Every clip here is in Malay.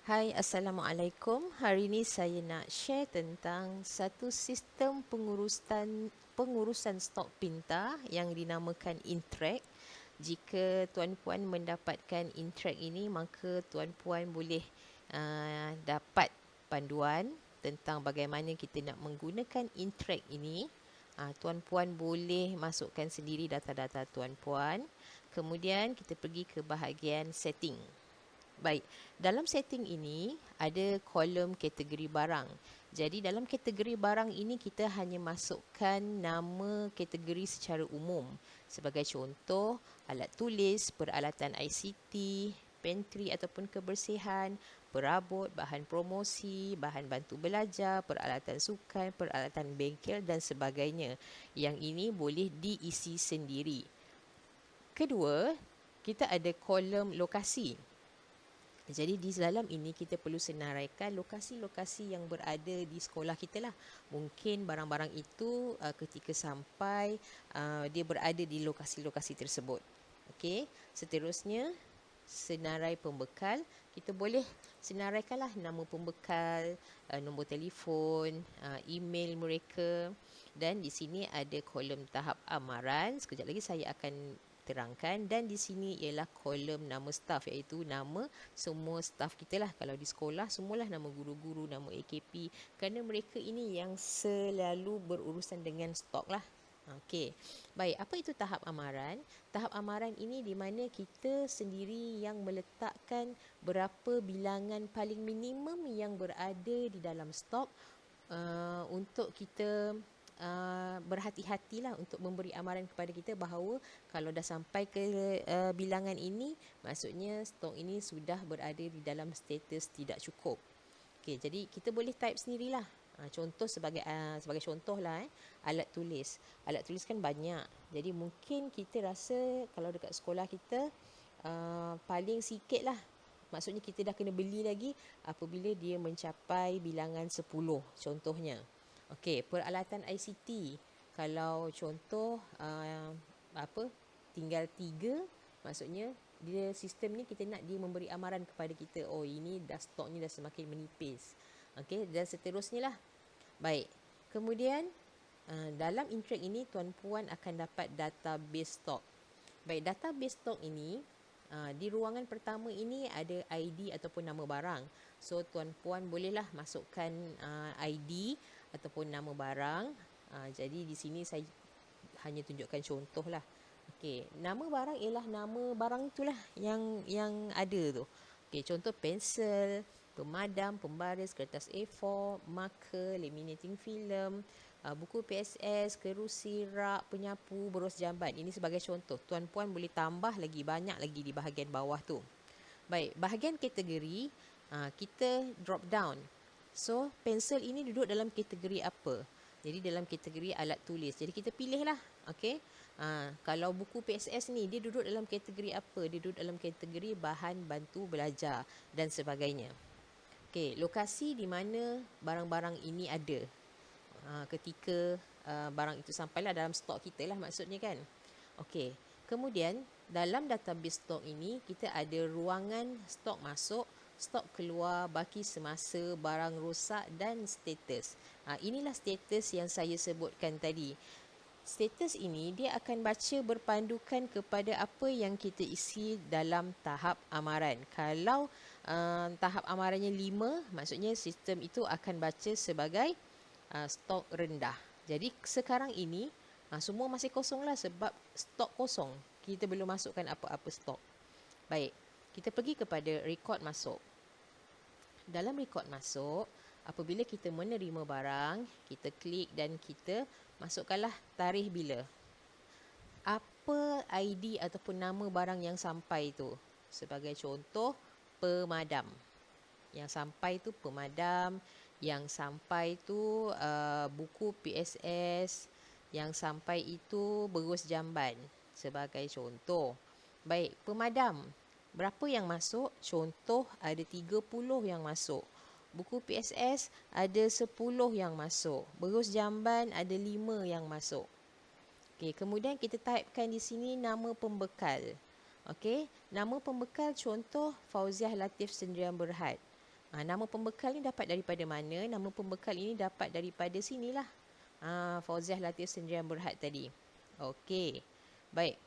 Hai, Assalamualaikum. Hari ini saya nak share tentang satu sistem pengurusan stok pintar yang dinamakan Intrack. Jika tuan-puan mendapatkan Intrack ini, maka tuan-puan boleh dapat panduan tentang bagaimana kita nak menggunakan Intrack ini. Tuan-puan boleh masukkan sendiri data-data tuan-puan. Kemudian kita pergi ke bahagian setting. Baik, dalam setting ini ada kolom kategori barang. Jadi dalam kategori barang ini kita hanya masukkan nama kategori secara umum. Sebagai contoh, alat tulis, peralatan ICT, pantry ataupun kebersihan, perabot, bahan promosi, bahan bantu belajar, peralatan sukan, peralatan bengkel dan sebagainya. Yang ini boleh diisi sendiri. Kedua, kita ada kolom lokasi. Jadi di dalam ini kita perlu senaraikan lokasi-lokasi yang berada di sekolah kita lah. Mungkin barang-barang itu ketika sampai dia berada di lokasi-lokasi tersebut. Okey, seterusnya senarai pembekal. Kita boleh senaraikanlah nama pembekal, nombor telefon, email mereka, dan di sini ada kolom tahap amaran. Sekejap lagi saya akan terangkan, dan di sini ialah kolom nama staf, iaitu nama semua staf kita lah. Kalau di sekolah semualah nama guru-guru, nama AKP, kerana mereka ini yang selalu berurusan dengan stok lah. Okey. Baik, apa itu tahap amaran? Tahap amaran ini di mana kita sendiri yang meletakkan berapa bilangan paling minimum yang berada di dalam stok untuk kita berhati-hatilah untuk memberi amaran kepada kita bahawa kalau dah sampai ke bilangan ini, maksudnya stok ini sudah berada di dalam status tidak cukup. Okey, jadi kita boleh type sendirilah. Contoh sebagai contoh lah, alat tulis. Alat tulis kan banyak. Jadi mungkin kita rasa kalau dekat sekolah kita paling sikit lah. Maksudnya kita dah kena beli lagi apabila dia mencapai bilangan 10 contohnya. Okey, peralatan ICT. Kalau contoh tinggal 3, maksudnya dia sistem ni kita nak dia memberi amaran kepada kita, oh ini dah stoknya dah semakin menipis. Okey, dan seterusnya lah. Baik. Kemudian dalam Intrack ini tuan-puan akan dapat database stok. Baik, database stok ini di ruangan pertama ini ada ID ataupun nama barang. So tuan-puan bolehlah masukkan ID ataupun nama barang. Jadi di sini saya hanya tunjukkan contoh lah. Okey, nama barang ialah nama barang itulah yang ada tu. Okey, contoh pensel, pemadam, pembaris, kertas A4, marker, laminating film, buku PSS, kerusi, rak, penyapu, berus jamban. Ini sebagai contoh. Tuan-puan boleh tambah lagi banyak lagi di bahagian bawah tu. Baik, bahagian kategori kita drop down. So, pensel ini duduk dalam kategori apa? Jadi dalam kategori alat tulis. Jadi kita pilihlah, okey. Kalau buku PSS ni dia duduk dalam kategori apa? Dia duduk dalam kategori bahan bantu belajar dan sebagainya. Okey, lokasi di mana barang-barang ini ada. Ketika barang itu sampailah dalam stok kita lah maksudnya kan. Okey. Kemudian dalam database stok ini kita ada ruangan stok masuk, stok keluar, baki semasa, barang rosak dan status. Inilah status yang saya sebutkan tadi. Status ini dia akan baca berpandukan kepada apa yang kita isi dalam tahap amaran. Kalau tahap amarannya 5, maksudnya sistem itu akan baca sebagai stok rendah. Jadi sekarang ini semua masih kosong lah sebab stok kosong. Kita belum masukkan apa-apa stok. Baik, kita pergi kepada rekod masuk. Dalam rekod masuk, apabila kita menerima barang, kita klik dan kita masukkanlah tarikh bila. Apa ID ataupun nama barang yang sampai tu? Sebagai contoh, pemadam. Yang sampai tu pemadam, yang sampai tu buku PSS, yang sampai itu berus jamban sebagai contoh. Baik, pemadam. Berapa yang masuk? Contoh ada 30 yang masuk. Buku PSS ada 10 yang masuk. Berus jamban ada 5 yang masuk. Okey, kemudian kita typekan di sini nama pembekal. Okey, nama pembekal contoh Fauziah Latif Sendirian Berhad. Nama pembekal ni dapat daripada mana? Nama pembekal ini dapat daripada sinilah. Fauziah Latif Sendirian Berhad tadi. Okey. Baik.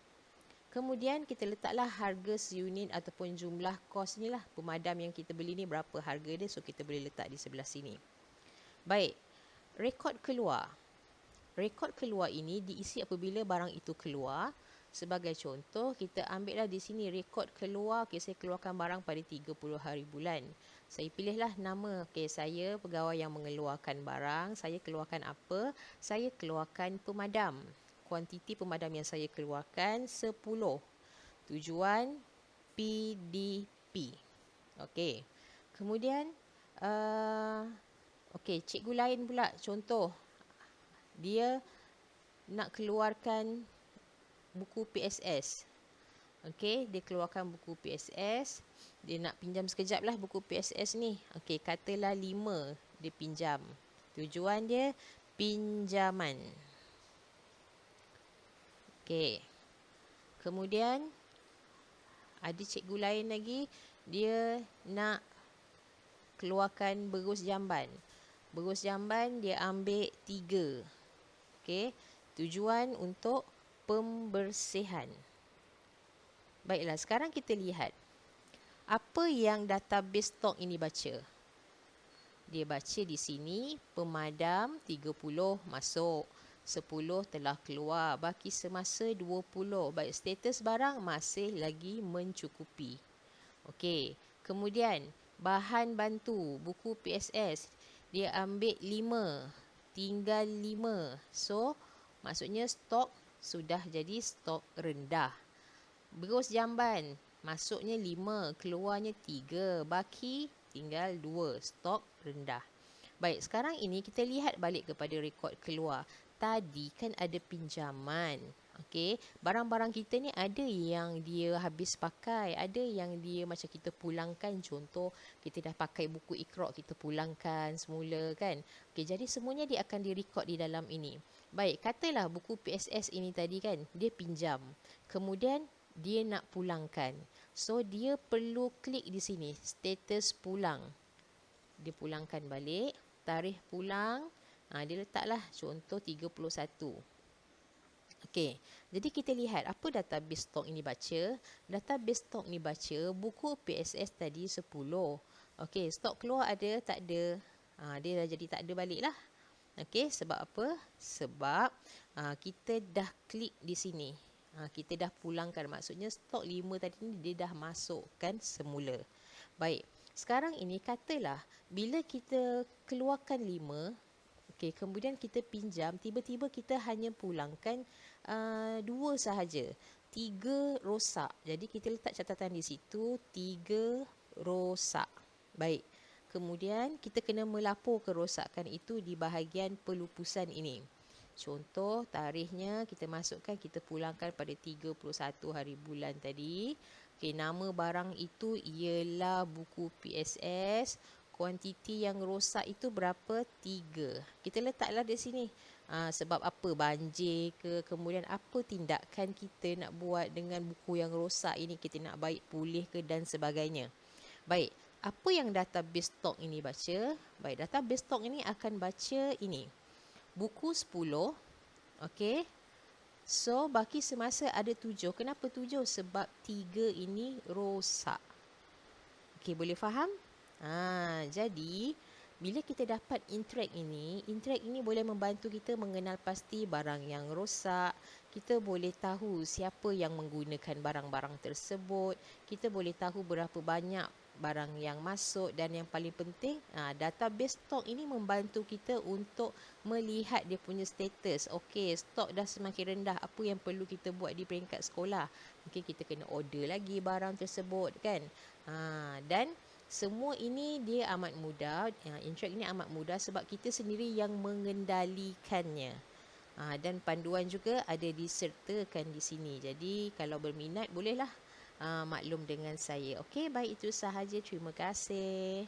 Kemudian kita letaklah harga seunit ataupun jumlah kos ni lah. Pemadam yang kita beli ni berapa harga dia. So kita boleh letak di sebelah sini. Baik. Rekod keluar. Rekod keluar ini diisi apabila barang itu keluar. Sebagai contoh, kita ambil lah di sini rekod keluar. Okay, saya keluarkan barang pada 30 hari bulan. Saya pilihlah nama. Okay, saya pegawai yang mengeluarkan barang. Saya keluarkan apa? Saya keluarkan pemadam. Kuantiti pemadam yang saya keluarkan 10. Tujuan PDP. Okey. Kemudian okey, cikgu lain pula contoh dia nak keluarkan buku PSS. Okey, dia keluarkan buku PSS. Dia nak pinjam sekejap lah buku PSS ni. Okey, katalah 5 dia pinjam. Tujuan dia pinjaman. Okey. Kemudian ada cikgu lain lagi, dia nak keluarkan berus jamban. Berus jamban dia ambil 3. Okey. Tujuan untuk pembersihan. Baiklah, sekarang kita lihat apa yang database stok ini baca. Dia baca di sini pemadam 30 masuk, 10 telah keluar, baki semasa 20. Baik, status barang masih lagi mencukupi. Okey, kemudian bahan bantu, buku PSS, dia ambil 5, tinggal 5. So, maksudnya stok sudah jadi stok rendah. Berus jamban, masuknya 5, keluarnya 3, baki tinggal 2, stok rendah. Baik, sekarang ini kita lihat balik kepada rekod keluar. Tadi kan ada pinjaman. Okey, barang-barang kita ni ada yang dia habis pakai, ada yang dia macam kita pulangkan. Contoh, kita dah pakai buku Iqra, kita pulangkan semula kan. Okey, jadi semuanya dia akan direkod di dalam ini. Baik, katalah buku PSS ini tadi kan, dia pinjam. Kemudian dia nak pulangkan. So, dia perlu klik di sini, status pulang. Dia pulangkan balik, tarikh pulang, dia letaklah contoh 31. Okey, jadi kita lihat apa database stok ini baca. Database stok ni baca buku PSS tadi 10. Okey, stok keluar ada, tak ada. Dia dah jadi tak ada balik lah. Okey, sebab apa? Sebab kita dah klik di sini. Kita dah pulangkan. Maksudnya stok 5 tadi ni dia dah masukkan semula. Baik, sekarang ini katalah bila kita keluarkan 5, okey, kemudian kita pinjam, tiba-tiba kita hanya pulangkan 2 sahaja. 3 rosak. Jadi kita letak catatan di situ, 3 rosak. Baik. Kemudian kita kena melapor kerosakan itu di bahagian pelupusan ini. Contoh, tarikhnya kita masukkan, kita pulangkan pada 31 hari bulan tadi. Okey, nama barang itu ialah buku PSS. Kuantiti yang rosak itu berapa? 3. Kita letaklah di sini. Sebab apa? Banjir ke? Kemudian apa tindakan kita nak buat dengan buku yang rosak ini? Kita nak baik pulih ke dan sebagainya. Baik, apa yang database stok ini baca? Baik, database stok ini akan baca ini. Buku 10. Okey. So, baki semasa ada 7. Kenapa 7? Sebab 3 ini rosak. Okey, boleh faham? Jadi, bila kita dapat interact ini boleh membantu kita mengenal pasti barang yang rosak. Kita boleh tahu siapa yang menggunakan barang-barang tersebut. Kita boleh tahu berapa banyak barang yang masuk, dan yang paling penting, database stok ini membantu kita untuk melihat dia punya status. Okey, stok dah semakin rendah, apa yang perlu kita buat di peringkat sekolah? Mungkin kita kena order lagi barang tersebut kan. Dan semua ini dia amat mudah. Interact ini amat mudah sebab kita sendiri yang mengendalikannya. Dan panduan juga ada disertakan di sini. Jadi kalau berminat bolehlah maklum dengan saya. Okey, baik, itu sahaja. Terima kasih.